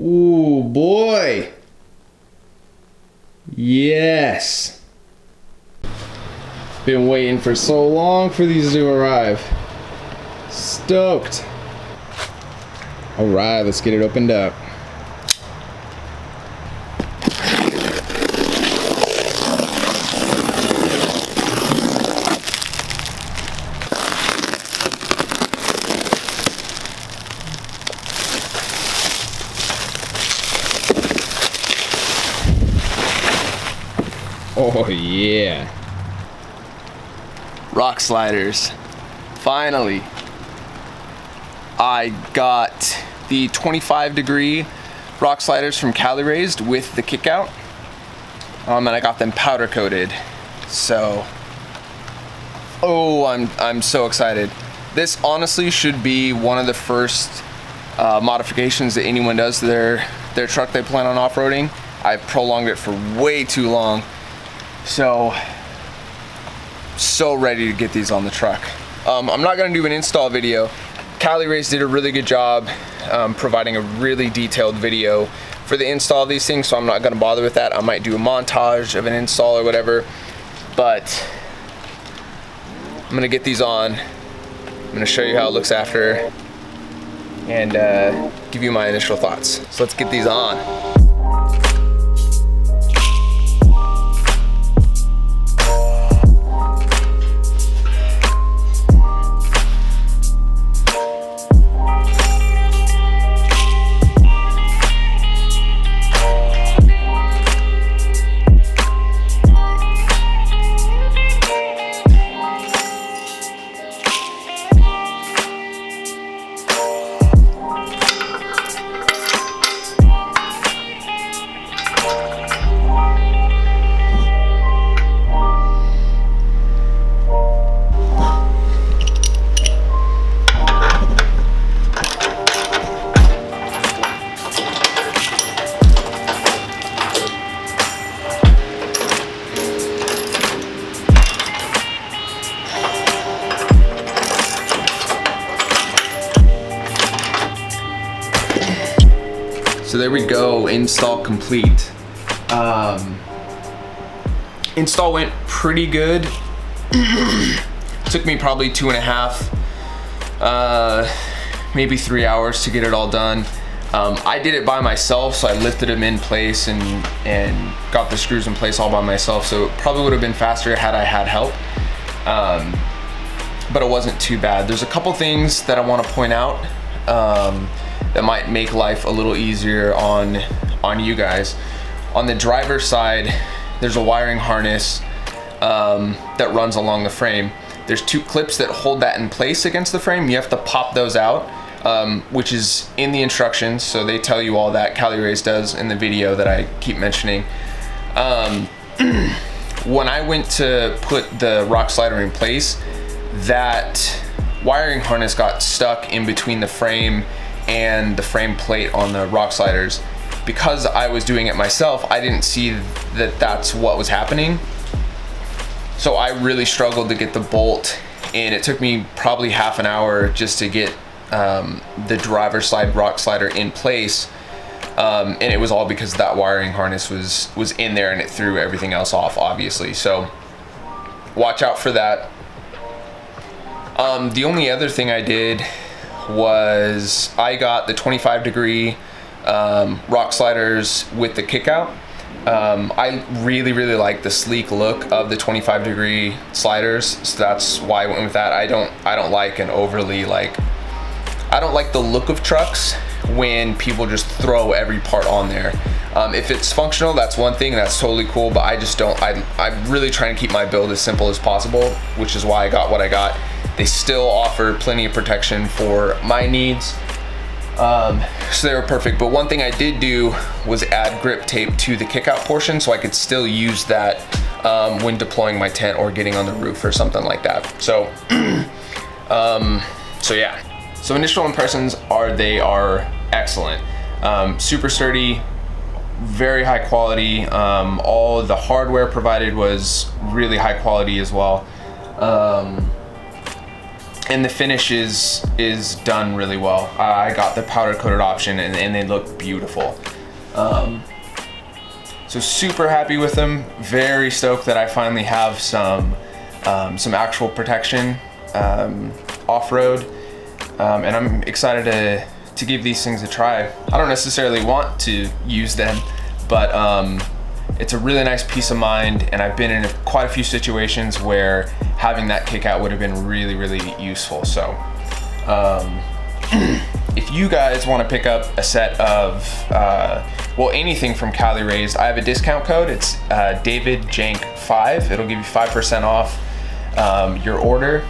Ooh, boy. Yes. Been waiting for so long for these to arrive. Stoked. All right, let's get it opened up. Oh yeah. Rock sliders. Finally. I got the 25-degree rock sliders from Cali Raised with the kickout. And I got them powder coated. So, oh, I'm so excited. This honestly should be one of the first modifications that anyone does to their truck they plan on off-roading. I've prolonged it for way too long. So ready to get these on the truck. I'm not gonna do an install video. Cali Raised did a really good job providing a really detailed video for the install of these things, so I'm not gonna bother with that. I might do a montage of an install or whatever, but I'm gonna get these on. I'm gonna show you how it looks after and give you my initial thoughts. So let's get these on. So there we go, install complete. Install went pretty good. Took me probably 2.5, maybe 3 hours to get it all done. I did it by myself, so I lifted them in place and got the screws in place all by myself. So it probably would have been faster had I had help. But it wasn't too bad. There's a couple things that I want to point out that might make life a little easier on you guys. On the driver's side, there's a wiring harness that runs along the frame. There's 2 clips that hold that in place against the frame. You have to pop those out, which is in the instructions, so they tell you all that. Cali Raised does in the video that I keep mentioning. When I went to put the rock slider in place, that wiring harness got stuck in between the frame and the frame plate on the rock sliders. Because I was doing it myself, I didn't see that that's what was happening. So I really struggled to get the bolt in. It took me probably half an hour just to get the driver's side rock slider in place. And it was all because that wiring harness was in there and it threw everything else off, obviously. So watch out for that. The only other thing I did was I got the 25-degree rock sliders with the kickout. I really like the sleek look of the 25-degree sliders, so that's why I went with that. I don't like an overly I don't like the look of trucks when people just throw every part on there. If it's functional, that's one thing, that's totally cool, but I just don't. I'm really trying to keep my build as simple as possible, which is why I got what I got. They still offer plenty of protection for my needs, so they were perfect. But one thing I did do was add grip tape to the kickout portion so I could still use that when deploying my tent or getting on the roof or something like that. So, so yeah. So initial impressions are they are excellent, super sturdy, very high quality. All the hardware provided was really high quality as well. and the finish is done really well. I got the powder coated option, and they look beautiful. So super happy with them. Very stoked that I finally have some actual protection off-road, and I'm excited to give these things a try. I don't necessarily want to use them, but it's a really nice peace of mind, and I've been in quite a few situations where having that kickout would have been really, really useful. So if you guys want to pick up a set of, well, anything from Cali Raised, I have a discount code. It's DavidJank5. It'll give you 5% off your order.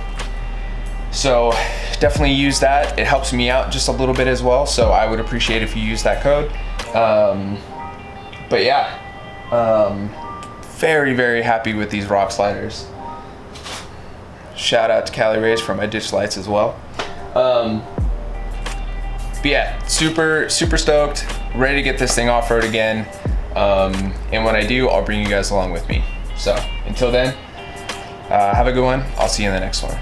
So definitely use that. It helps me out just a little bit as well. So I would appreciate if you use that code. But yeah, very, very happy with these rock sliders. Shout out to Cali Raised for my ditch lights as well. But yeah, super stoked, ready to get this thing off-road again. And when I do, I'll bring you guys along with me. So until then, have a good one. I'll see you in the next one.